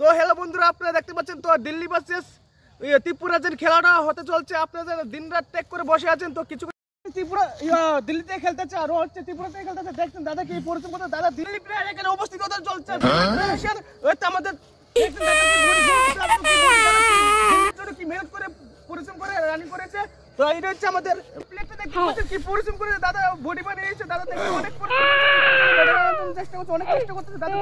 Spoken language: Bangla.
তো হ্যালো বন্ধুরা, আপনারা দেখতে পাচ্ছেন তো দিল্লি ভার্সেস ত্রিপুরা যে খেলাটা হতে চলছে। আপনারা দিন রাত ট্যাগ করে বসে আছেন, তো কিছু ত্রিপুরা দিল্লিতে খেলতেছে আর হচ্ছে ত্রিপুরাতে খেলতেছে। দেখছেন দাদা কি পরিশ্রম করতে, দাদা দিল্লি প্লেয়ার এখানে উপস্থিত হতে চলছে। আমাদের কি মেহনত করে পরিশ্রম করে রানিং করেছে। তো এটা হচ্ছে আমাদের প্লেয়ারটা, দেখতে পাচ্ছেন কি পরিশ্রম করে দাদা বডি বানিয়েছে। দাদা দেখতে অনেক চেষ্টা করছে, অনেক চেষ্টা করতেছে দাদা।